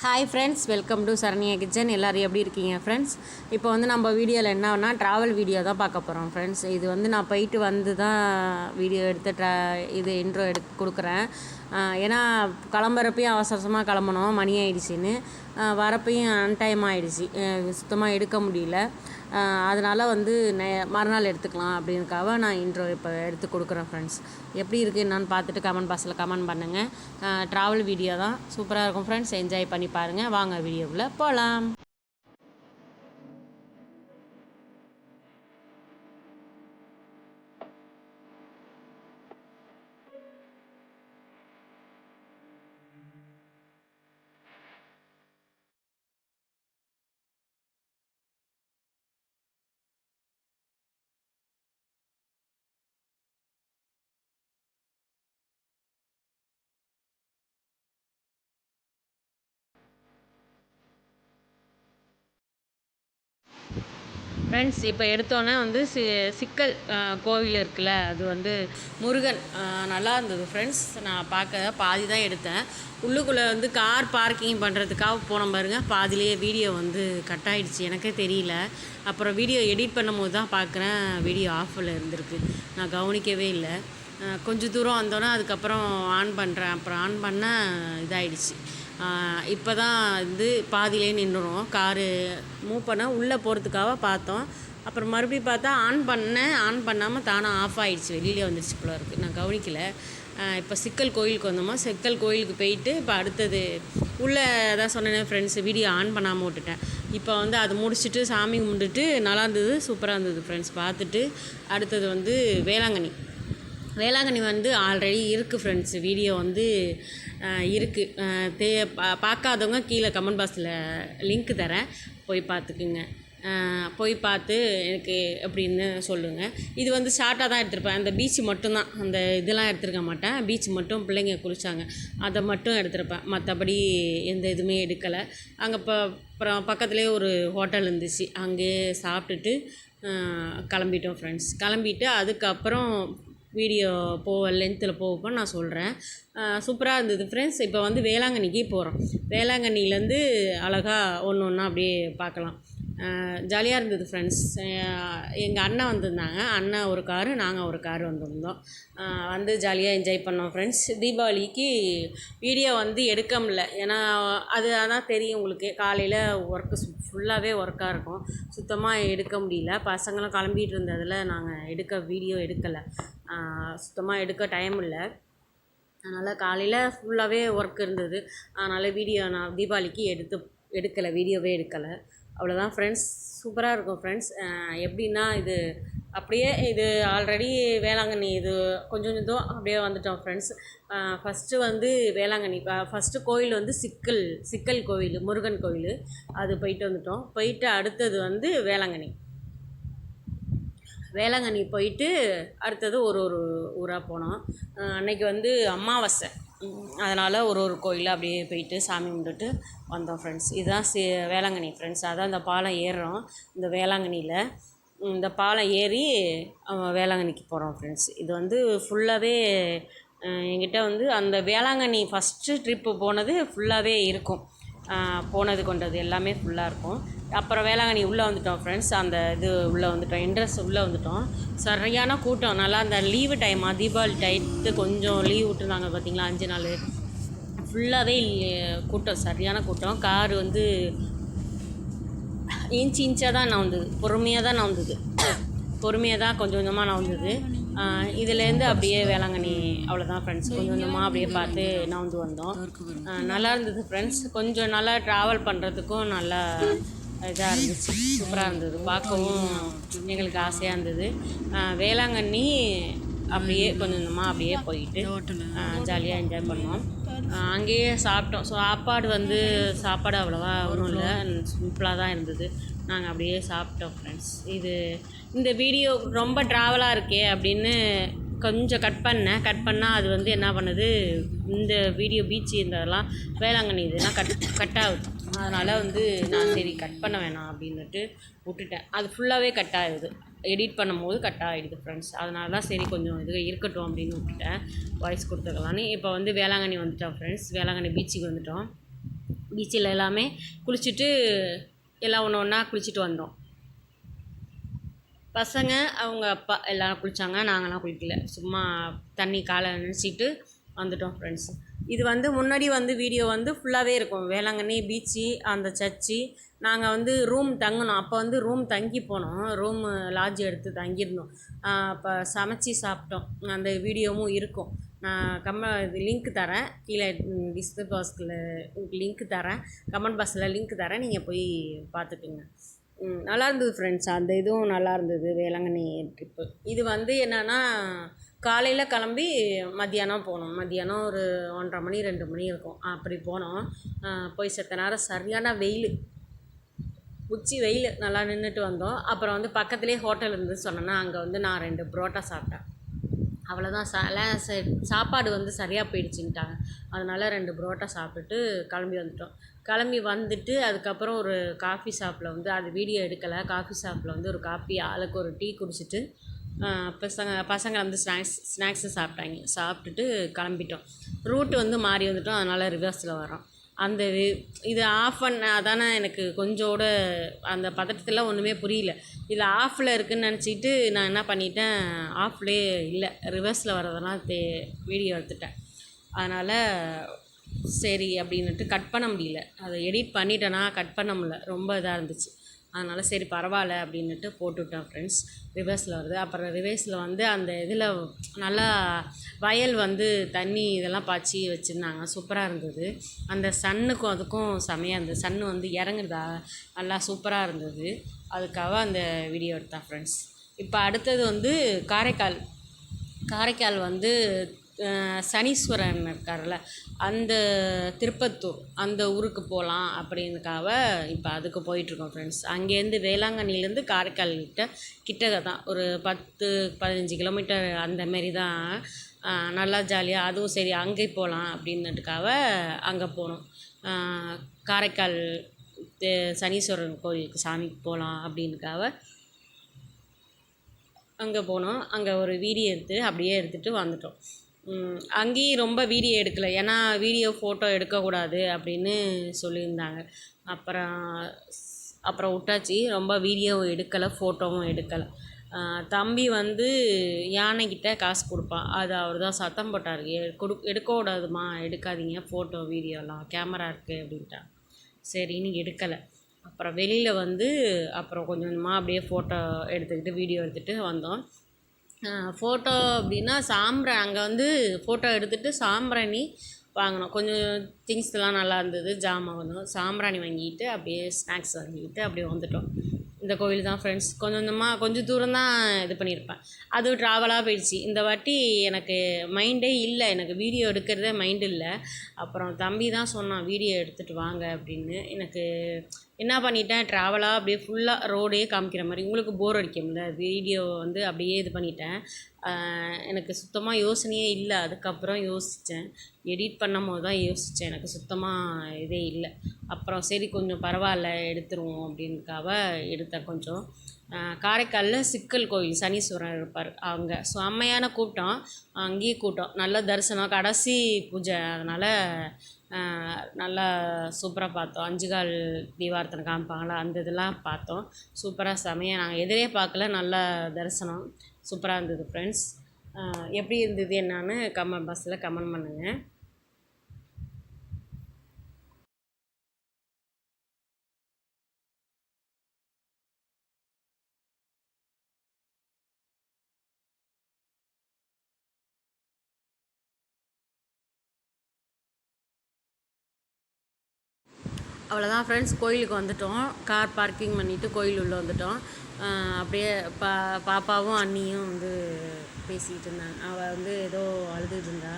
Hi friends, welcome to Saranya kitchen. எல்லோரும் எப்படி இருக்கீங்க ஃப்ரெண்ட்ஸ்? இப்போ வந்து நம்ம வீடியோவில் என்னன்னா ட்ராவல் வீடியோ தான் பார்க்க போகிறோம் ஃப்ரெண்ட்ஸ். இது வந்து நான் போயிட்டு வந்து தான் வீடியோ எடுத்து இது இன்ட்ரோ எடுத்து கொடுக்குறேன். ஏன்னா கிளம்புறப்பையும் அவசரமாக கிளம்பணும், மணி ஆகிடுச்சின்னு. வரப்பையும் அன்டைம் ஆகிடுச்சி, சுத்தமாக எடுக்க முடியல. அதனால் வந்து மறுநாள் எடுத்துக்கலாம் அப்படின்னுக்காக நான் இன்ட்ரோ இப்போ எடுத்து கொடுக்குறேன் ஃப்ரெண்ட்ஸ். எப்படி இருக்குது என்னான்னு பார்த்துட்டு கமெண்ட் பாக்ஸில் கமெண்ட் பண்ணுங்கள். ட்ராவல் வீடியோ தான், சூப்பராக இருக்கும் ஃப்ரெண்ட்ஸ். என்ஜாய் பண்ணி பாருங்கள். வாங்க வீடியோக்குள்ளே போகலாம். ஃப்ரெண்ட்ஸ், இப்போ எடுத்தோன்னே வந்து சிக்கல் கோவில் இருக்குல்ல, அது வந்து முருகன் நல்லா இருந்தது ஃப்ரெண்ட்ஸ். நான் பார்க்க பாதி தான் எடுத்தேன். உள்ளுக்குள்ளே வந்து கார் பார்க்கிங் பண்ணுறதுக்காக போன பாருங்க, பாதிலேயே வீடியோ வந்து கட் ஆகிடுச்சு, எனக்கே தெரியல. அப்புறம் வீடியோ எடிட் பண்ணும் போது தான் பார்க்குறேன் வீடியோ ஆஃபில் இருந்திருக்கு. நான் கவனிக்கவே இல்லை. கொஞ்சம் தூரம் வந்தோன்னே அதுக்கப்புறம் ஆன் பண்ணுறேன். அப்புறம் ஆன் பண்ண இதாகிடுச்சு. இப்போ தான் வந்து பாதியிலே நின்றுடும். காரு மூவ் பண்ண உள்ளே போகிறதுக்காக பார்த்தோம். அப்புறம் மறுபடியும் பார்த்தா ஆன் பண்ணேன், ஆன் பண்ணாமல் தானாக ஆஃப் ஆகிடுச்சு, வெளியிலே வந்துடுச்சு போல இருக்குது. நான் கவனிக்கல. இப்போ சிக்கல் கோயிலுக்கு வந்தோமா, சிக்கல் கோயிலுக்கு போயிட்டு இப்போ அடுத்தது உள்ளே தான் சொன்னேன் ஃப்ரெண்ட்ஸ், வீடியோ ஆன் பண்ணாமல் விட்டுட்டேன். இப்போ வந்து அது முடிச்சுட்டு சாமி கும்பிட்டுட்டு நல்லா இருந்தது, சூப்பராக இருந்தது ஃப்ரெண்ட்ஸ். பார்த்துட்டு அடுத்தது வந்து வேளாங்கண்ணி வந்து ஆல்ரெடி இருக்குது ஃப்ரெண்ட்ஸ். வீடியோ வந்து இருக்குது. பார்க்காதவங்க கீழே கமெண்ட் பாக்ஸில் லிங்க் தரேன், போய் பார்த்துக்குங்க. போய் பார்த்து எனக்கு அப்படின்னு சொல்லுங்கள். இது வந்து ஷார்ட்டாக தான் எடுத்திருப்பேன். அந்த பீச் மட்டும்தான், அந்த இதெல்லாம் எடுத்துருக்க மாட்டேன். பீச் மட்டும் பிள்ளைங்க குளித்தாங்க, அதை மட்டும் எடுத்திருப்பேன். மற்றபடி எந்த இதுவுமே எடுக்கலை. அங்கே அப்புறம் பக்கத்துலேயே ஒரு ஹோட்டல் இருந்துச்சு, அங்கேயே சாப்பிட்டுட்டு கிளம்பிட்டோம் ஃப்ரெண்ட்ஸ். கிளம்பிட்டு அதுக்கப்புறம் வீடியோ லென்த்தில் போகப்போ நான் சொல்கிறேன். சூப்பராக இருந்தது ஃப்ரெண்ட்ஸ். இப்போ வந்து வேளாங்கண்ணிக்கு போகிறோம். வேளாங்கண்ணிலேருந்து அழகாக ஒன்று ஒன்றா அப்படியே பார்க்கலாம். ஜாலியாக இருந்தது ஃப்ரெண்ட்ஸ். எங்கள் அண்ணன் வந்திருந்தாங்க, அண்ணன் ஒரு காரு, நாங்கள் ஒரு காரு வந்திருந்தோம். வந்து ஜாலியாக என்ஜாய் பண்ணோம் ஃப்ரெண்ட்ஸ். தீபாவளிக்கு வீடியோ வந்து எடுக்க முடியல, ஏன்னா அது அதான் தெரியும் உங்களுக்கு, காலையில் ஒர்க்கு ஃபுல்லாகவே ஒர்க்காக இருக்கும், சுத்தமாக எடுக்க முடியல. பசங்களும் கிளம்பிகிட்டு இருந்ததில் நாங்கள் வீடியோ எடுக்கலை, சுத்தமாக எடுக்க டைம் இல்லை. அதனால் காலையில் ஃபுல்லாகவே ஒர்க் இருந்தது. அதனால் வீடியோ நான் தீபாவளிக்கு எடுக்கலை, வீடியோவே எடுக்கலை. அவ்வளோதான் ஃப்ரெண்ட்ஸ். சூப்பராக இருக்கும் ஃப்ரெண்ட்ஸ். எப்படின்னா இது ஆல்ரெடி வேளாங்கண்ணி இது கொஞ்சம் அப்படியே வந்துட்டோம் ஃப்ரெண்ட்ஸ். ஃபஸ்ட்டு வந்து வேளாங்கண்ணி, ஃபஸ்ட்டு கோயில் வந்து சிக்கல் கோவில், முருகன் கோவில், அது போயிட்டு வந்துட்டோம். போயிட்டு அடுத்தது வந்து வேளாங்கண்ணி போயிட்டு அடுத்தது ஒரு ஊராக போனோம். அன்றைக்கி வந்து அமாவாசை, அதனால் ஒரு கோயிலில் அப்படியே போயிட்டு சாமி கும்பிட்டுட்டு வந்தோம் ஃப்ரெண்ட்ஸ். இதுதான் வேளாங்கண்ணி ஃப்ரெண்ட்ஸ். அதான் இந்த பாலம் ஏறுறோம். இந்த வேளாங்கண்ணியில் இந்த பாலம் ஏறி வேளாங்கண்ணிக்கு போகிறோம் ஃப்ரெண்ட்ஸ். இது வந்து ஃபுல்லாகவே என்கிட்ட வந்து அந்த வேளாங்கண்ணி ஃபஸ்ட்டு ட்ரிப்பு போனது ஃபுல்லாகவே இருக்கும். போனது கொண்டது எல்லாமே ஃபுல்லாக இருக்கும். அப்புறம் வேளாங்கண்ணி உள்ளே வந்துட்டோம் ஃப்ரெண்ட்ஸ். அந்த இது உள்ளே வந்துட்டோம், என்ட்ரன்ஸ் உள்ளே வந்துட்டோம். சரியான கூட்டம். நல்லா அந்த லீவு டைமாக, தீபாவளி டைத்து கொஞ்சம் லீவ் விட்டுருந்தாங்க பார்த்தீங்களா, 5 நாள் ஃபுல்லாகவே கூட்டம், சரியான கூட்டம். கார் வந்து இன்ச்சாக தான் நான் வந்தது, பொறுமையாக தான் கொஞ்சம் கொஞ்சமாக நான் வந்தது. இதுலேருந்து அப்படியே வேளாங்கண்ணி அவ்வளோதான் ஃப்ரெண்ட்ஸ். கொஞ்சம் கொஞ்சமாக அப்படியே பார்த்து நான் வந்தோம். நல்லா இருந்தது ஃப்ரெண்ட்ஸ். கொஞ்சம் நல்லா ட்ராவல் பண்ணுறதுக்கும் நல்லா இதாக இருந்துச்சு, சூப்பராக இருந்தது. பார்க்கவும் எங்களுக்கு ஆசையாக இருந்தது. வேளாங்கண்ணி அப்படியே கொஞ்சம் கொஞ்சமாக அப்படியே போயிட்டு ஜாலியாக என்ஜாய் பண்ணோம். அங்கேயே சாப்பிட்டோம். சாப்பாடு அவ்வளோவா ஒன்றும் இல்லை, சிம்பிளாக தான் இருந்தது. நாங்கள் அப்படியே சாப்பிட்டோம் ஃப்ரெண்ட்ஸ். இந்த வீடியோ ரொம்ப ட்ராவலாக இருக்கே அப்படின்னு கொஞ்சம் கட் பண்ணால் அது வந்து என்ன பண்ணுது, இந்த வீடியோ பீச் இருந்ததெல்லாம் வேளாங்கண்ணி இதெல்லாம் கட் ஆகுது. அதனால் வந்து நான் சரி கட் பண்ண வேணாம் அப்படின்னுட்டு விட்டுட்டேன். அது ஃபுல்லாகவே கட் ஆகிடுது, எடிட் பண்ணும்போது கட் ஆகிடுது ஃப்ரெண்ட்ஸ். அதனால தான் சரி கொஞ்சம் இது இருக்கட்டும் அப்படின்னு விட்டுட்டேன், வாய்ஸ் கொடுத்துக்கலான்னு. இப்போ வந்து வேளாங்கண்ணி வந்துட்டோம் ஃப்ரெண்ட்ஸ். வேளாங்கண்ணி பீச்சுக்கு வந்துட்டோம். பீச்சில் எல்லாமே குளிச்சுட்டு எல்லாம் ஒன்று ஒன்றா குளிச்சுட்டு வந்தோம். பசங்க அவங்க அப்பா எல்லோரும் குளித்தாங்க, நாங்களாம் குளிக்கல. சும்மா தண்ணி காலை நினச்சிட்டு வந்துட்டோம் ஃப்ரெண்ட்ஸ். இது வந்து முன்னாடி வந்து வீடியோ வந்து ஃபுல்லாகவே இருக்கும். வேளாங்கண்ணி பீச்சு, அந்த சர்ச்சு. நாங்கள் வந்து ரூம் தங்கினோம். அப்போ வந்து ரூம் தங்கி போனோம். லாட்ஜ் எடுத்து தங்கியிருந்தோம். அப்போ சமைச்சி சாப்பிட்டோம். அந்த வீடியோவும் இருக்கும். நான் இது லிங்க் தரேன் கீழே, டிஸ்கிரிப்ஷன் பாக்ஸில் உங்களுக்கு லிங்க் தரேன், கமெண்ட் பாக்ஸில் லிங்க் தரேன், நீங்கள் போய் பார்த்துக்குங்க. நல்லா இருந்தது ஃப்ரெண்ட்ஸ். அந்த இதுவும் நல்லா இருந்தது வேளாங்கண்ணி ட்ரிப்பு. இது வந்து என்னென்னா காலையில் கிளம்பி மத்தியானம் போனோம். மத்தியானம் ஒரு 1:30 மணி 2 மணி இருக்கும். அப்படி போனோம். போய் செத்த நேரம் சரியான வெயில், உச்சி வெயில், நல்லா நின்றுட்டு வந்தோம். அப்புறம் வந்து பக்கத்துலேயே ஹோட்டல் இருந்து சொன்னேன்னா அங்கே வந்து நான் 2 புரோட்டா சாப்பிட்டேன். அவ்வளோதான். சாப்பாடு வந்து சரியாக போயிடுச்சுன்ட்டாங்க. அதனால் 2 புரோட்டா சாப்பிட்டுட்டு கிளம்பி வந்துட்டோம். கிளம்பி வந்துட்டு அதுக்கப்புறம் ஒரு காஃபி ஷாப்பில் வந்து அது வீடியோ எடுக்கலை. காஃபி ஷாப்பில் வந்து ஒரு காஃபி, ஆளுக்கு ஒரு டீ குடிச்சிட்டு பசங்க வந்து ஸ்நாக்ஸு சாப்பிட்டுட்டு கிளம்பிட்டோம். ரூட்டு வந்து மாறி வந்துட்டோம். அதனால் ரிவர்ஸில் வரோம். அந்த இது ஆஃப் அதானே எனக்கு கொஞ்சோட அந்த பதட்டத்தில் ஒன்றுமே புரியல. இதில் ஆஃபில் இருக்குதுன்னு நினச்சிட்டு நான் என்ன பண்ணிட்டேன், ஆஃப்லேயே இல்லை, ரிவர்ஸில் வரதெல்லாம் வீடியோ எடுத்துட்டேன். அதனால் சரி அப்படின்னுட்டு கட் பண்ண முடியல. அதை எடிட் பண்ணிட்டேன்னா கட் பண்ண முடியல, ரொம்ப இதாக இருந்துச்சு. அதனால் சரி பரவாயில்ல அப்படின்னுட்டு போட்டுவிட்டேன் ஃப்ரெண்ட்ஸ். ரிவர்ஸில் வருது. அப்புறம் ரிவர்ஸில் வந்து அந்த இதில் நல்லா வயல் வந்து தண்ணி இதெல்லாம் பாய்ச்சி வச்சுருந்தாங்க. சூப்பராக இருந்தது. அந்த சன்னுக்கும் அதுக்கும் செமையாக இருந்தது. சன்னு வந்து இறங்குறதா நல்லா சூப்பராக இருந்தது. அதுக்காக அந்த வீடியோ எடுத்தேன் ஃப்ரெண்ட்ஸ். இப்போ அடுத்தது வந்து காரைக்கால் வந்து சனீஸ்வரன் இருக்கார்ல, அந்த திருப்பத்தூர் அந்த ஊருக்கு போகலாம் அப்படின்னுக்காக இப்போ அதுக்கு போயிட்டுருக்கோம் ஃப்ரெண்ட்ஸ். அங்கேருந்து வேளாங்கண்ணிலேருந்து காரைக்கால் கிட்டக்க தான், ஒரு 10-15 கிலோமீட்டர் அந்தமாரி தான். நல்லா ஜாலியாக, அதுவும் சரி அங்கே போகலாம் அப்படின்னுட்டுக்காக அங்கே போனோம். காரைக்கால் சனீஸ்வரன் கோயிலுக்கு சாமிக்கு போகலாம் அப்படின்னுக்காக அங்கே போனோம். அங்கே ஒரு வீடியோ அப்படியே எடுத்துகிட்டு வந்துட்டோம். அங்கேயும் ரொம்ப வீடியோ எடுக்கலை, ஏன்னா ஃபோட்டோ எடுக்கக்கூடாது அப்படின்னு சொல்லியிருந்தாங்க. அப்புறம் விட்டாச்சு. ரொம்ப வீடியோவும் எடுக்கலை, ஃபோட்டோவும் எடுக்கலை. தம்பி வந்து யானைக்கிட்ட காசு கொடுப்பான். அது அவர் தான் சத்தம் போட்டார், எடுக்கக்கூடாதுமா, எடுக்காதீங்க ஃபோட்டோ வீடியோலாம், கேமரா இருக்குது அப்படின்ட்டான். சரின்னு எடுக்கலை. அப்புறம் வெளியில் வந்து அப்புறம் கொஞ்சம் கொஞ்சமாக அப்படியே ஃபோட்டோ எடுத்துக்கிட்டு வீடியோ எடுத்துகிட்டு வந்தோம். ஃபோட்டோ அப்படின்னா அங்கே வந்து ஃபோட்டோ எடுத்துகிட்டு சாம்பிராணி வாங்கினோம். கொஞ்சம் திங்ஸ்லாம் நல்லா இருந்தது, ஜாமான் வந்தோம். சாம்பிராணி வாங்கிட்டு அப்படியே ஸ்நாக்ஸ் வாங்கிக்கிட்டு அப்படியே வந்துட்டோம். இந்த கோவில் தான் ஃப்ரெண்ட்ஸ். கொஞ்சம் தூரம் தான் இது பண்ணியிருப்பேன். அதுவும் ட்ராவலாக போயிடுச்சு. இந்த வாட்டி எனக்கு மைண்டே இல்லை, எனக்கு வீடியோ எடுக்கிறதே மைண்டு இல்லை. அப்புறம் தம்பி தான் சொன்னான் வீடியோ எடுத்துகிட்டு வாங்க அப்படின்னு. எனக்கு என்ன பண்ணிட்டேன், ட்ராவலாக அப்படியே ஃபுல்லாக ரோடே காமிக்கிற மாதிரி, உங்களுக்கு போர் அடிக்கும்ல, வீடியோ வந்து அப்படியே இது பண்ணிட்டேன். எனக்கு சுத்தமாக யோசனையே இல்லை. அதுக்கப்புறம் யோசித்தேன், எடிட் பண்ணும் போது தான் யோசித்தேன், எனக்கு சுத்தமாக இதே இல்லை. அப்புறம் சரி கொஞ்சம் பரவாயில்ல எடுத்துருவோம் அப்படின்னுக்காக எடுத்தேன் கொஞ்சம். காரைக்காலில் சிக்கல் கோயில் சனீஸ்வரன் இருப்பார். அங்கே செம்மையான கூட்டம், அங்கேயும் கூட்டம், நல்ல தரிசனம், கடைசி பூஜை, அதனால் நல்லா சூப்பராக பார்த்தோம். 5 கால் தீபார்த்தனை காமிப்பாங்களா, அந்த இதெல்லாம் பார்த்தோம். சூப்பராக செமையாக, நாங்கள் எதிரே பார்க்கல, நல்ல தரிசனம், சூப்பராக இருந்தது ஃப்ரெண்ட்ஸ். எப்படி இருந்தது என்னான்னு கமெண்ட் பாக்ஸில் கமெண்ட் பண்ணுங்கள். அவ்வளோதான் ஃப்ரெண்ட்ஸ், கோயிலுக்கு வந்துட்டோம். கார் பார்க்கிங் பண்ணிவிட்டு கோயில் உள்ளே வந்துட்டோம். அப்படியே பாப்பாவும் அண்ணியும் வந்து பேசிகிட்டு இருந்தாங்க. அவள் வந்து ஏதோ அழுதுகிட்டு இருந்தா.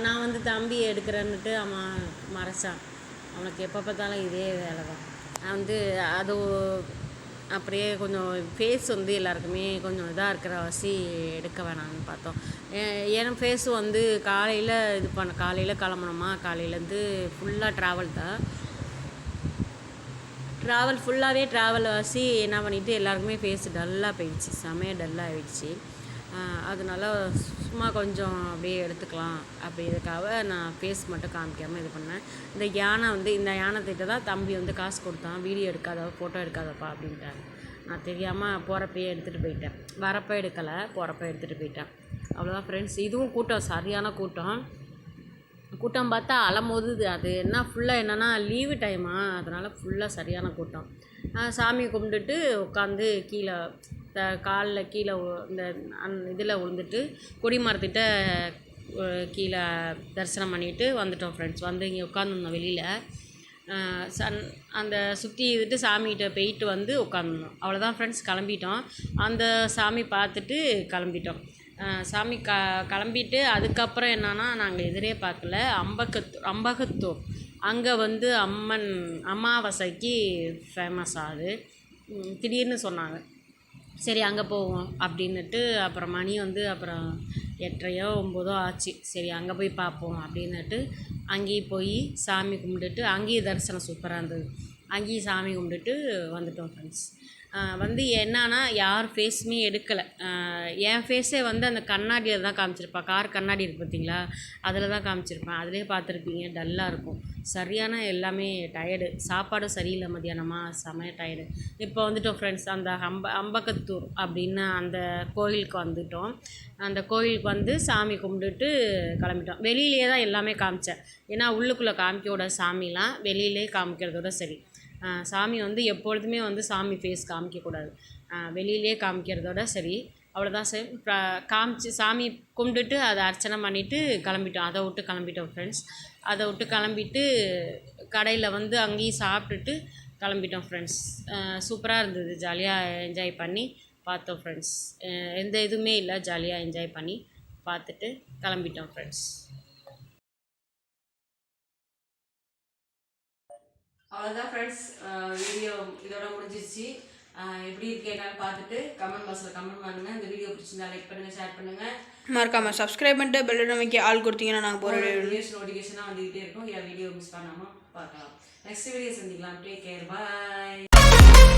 நான் வந்து தம்பி எடுக்கிறேன்னுட்டு அவன் மறைச்சான். அவனுக்கு எப்போ பார்த்தாலும் இதே வேலை தான். நான் வந்து அது அப்படியே கொஞ்சம் ஃபேஸ் வந்து எல்லாருக்குமே கொஞ்சம் இதாக இருக்கிற வாசி எடுக்க வேணாம்னு பார்த்தோம். என் ஃபேஸு வந்து காலையில் கிளம்பணுமா, காலையிலேருந்து ஃபுல்லாக ட்ராவல் தான். ட்ராவல் வாசி என்ன பண்ணிவிட்டு எல்லாருக்குமே ஃபேஸ் டல்லாக போயிடுச்சு, செமையாக டல்லாக ஆகிடுச்சு. அதனால சும்மா கொஞ்சம் அப்படியே எடுத்துக்கலாம் அப்படிங்கிறதுக்காக நான் ஃபேஸ் மட்டும் காமிக்காமல் இது பண்ணேன். இந்த யானை வந்து இந்த யானைத்திட்ட தான் தம்பி வந்து காசு கொடுத்தான், வீடியோ எடுக்காத ஃபோட்டோ எடுக்காதப்பா அப்படின்ட்டாங்க. நான் தெரியாமல் போகிறப்பயே எடுத்துகிட்டு போயிட்டேன். வரப்போ எடுக்கலை, போகிறப்ப எடுத்துகிட்டு போயிட்டேன். அவ்வளோதான் ஃப்ரெண்ட்ஸ். இதுவும் கூட்டம், சரியான கூட்டம். கூட்டம் பார்த்தா அலமோதுது. அது என்ன ஃபுல்லாக என்னென்னா லீவு டைமா, அதனால் ஃபுல்லாக சரியான கூட்டம். சாமியை கும்பிட்டுட்டு உட்காந்து கீழே காலில் கீழே இந்த இதில் விழுந்துட்டு கொடிமரத்திட்ட கீழே தரிசனம் பண்ணிவிட்டு வந்துட்டோம் ஃப்ரெண்ட்ஸ். வந்து இங்கே உட்காந்துருந்தோம் வெளியில். அந்த சுற்றி இதுட்டு சாமிகிட்ட போயிட்டு வந்து உட்காந்துருந்தோம். அவ்வளோதான் ஃப்ரெண்ட்ஸ், கிளம்பிட்டோம். அந்த சாமி பார்த்துட்டு கிளம்பிட்டோம். சாமி கிளம்பிட்டு அதுக்கப்புறம் என்னன்னா, நாங்கள் எதிரே பார்க்கல, அம்பகத்தூர் அங்கே வந்து அம்மன் அமாவாசைக்கு ஃபேமஸ் ஆகுது. திடீர்னு சொன்னாங்க, சரி அங்கே போவோம் அப்படின்னுட்டு. அப்புறம் மணி வந்து அப்புறம் 8:30 9 ஆச்சு. சரி அங்கே போய் பார்ப்போம் அப்படின்னுட்டு அங்கேயும் போய் சாமி கும்பிட்டுட்டு, அங்கேயும் தரிசனம் சூப்பராக இருந்தது. அங்கேயும் சாமி கும்பிட்டுட்டு வந்துட்டோம் ஃப்ரெண்ட்ஸ். வந்து என்னன்னா யார் ஃபேஸுமே எடுக்கலை. என் ஃபேஸே வந்து அந்த கண்ணாடியில் தான் காமிச்சிருப்பேன். கார் கண்ணாடி இருக்குது பார்த்தீங்களா, அதில் தான் காமிச்சிருப்பேன். அதிலே பார்த்துருப்பீங்க, டல்லாக இருக்கும். சரியான எல்லாமே டயர்டு. சாப்பாடும் சரியில்லை, மதியானமாக செமைய டயர்டு. இப்போ வந்துட்டோம் ஃப்ரெண்ட்ஸ். அந்த அம்பகத்தூர் அப்படின்னு அந்த கோயிலுக்கு வந்துட்டோம். அந்த கோயிலுக்கு வந்து சாமி கும்பிட்டுட்டு கிளம்பிட்டோம். வெளியிலே தான் எல்லாமே காமிச்சேன். ஏன்னா உள்ளுக்குள்ளே காமிக்கோட சாமிலாம் வெளியிலே காமிக்கிறதோட சரி. சாமி வந்து எப்பொழுதுமே வந்து சாமி ஃபேஸ் காமிக்கக்கூடாது, வெளியிலே காமிக்கிறதோட சரி. அவ்வளோதான் சார். காமிச்சு சாமி கும்பிட்டுட்டு அதை அர்ச்சனை பண்ணிவிட்டு கிளம்பிட்டோம். அதை விட்டு கிளம்பிட்டோம் ஃப்ரெண்ட்ஸ். அதை விட்டு கிளம்பிட்டு கடையில் வந்து அங்கேயும் சாப்பிட்டுட்டு கிளம்பிட்டோம் ஃப்ரெண்ட்ஸ். சூப்பராக இருந்தது. ஜாலியாக என்ஜாய் பண்ணி பார்த்தோம் ஃப்ரெண்ட்ஸ். எந்த இதுவுமே இல்லை, ஜாலியாக என்ஜாய் பண்ணி பார்த்துட்டு கிளம்பிட்டோம் ஃப்ரெண்ட்ஸ். அவ்வளோதான் ஃப்ரெண்ட்ஸ், வீடியோ இதோட முடிஞ்சிருச்சு. எப்படி இருக்கேன்னு பார்த்துட்டு கமெண்ட் பாக்ஸில் கமெண்ட் பண்ணுங்கள். இந்த வீடியோ பிடிச்சிருந்தா லைக் பண்ணுங்கள், ஷேர் பண்ணுங்கள். மறக்காமல் சப்ஸ்கிரைப் பண்ணிட்டு பெல் பட்டன் ஆல் கொடுத்தீங்கன்னா நாங்கள் போகிற வீடியோஸ் நோட்டிஃபிகேஷனாக வந்துக்கிட்டே இருக்கும். இல்லை வீடியோ மிஸ் பண்ணாமல் பார்க்கலாம். நெக்ஸ்ட் வீடியோ சந்திக்கலாம். டேக் கேர், பாய்.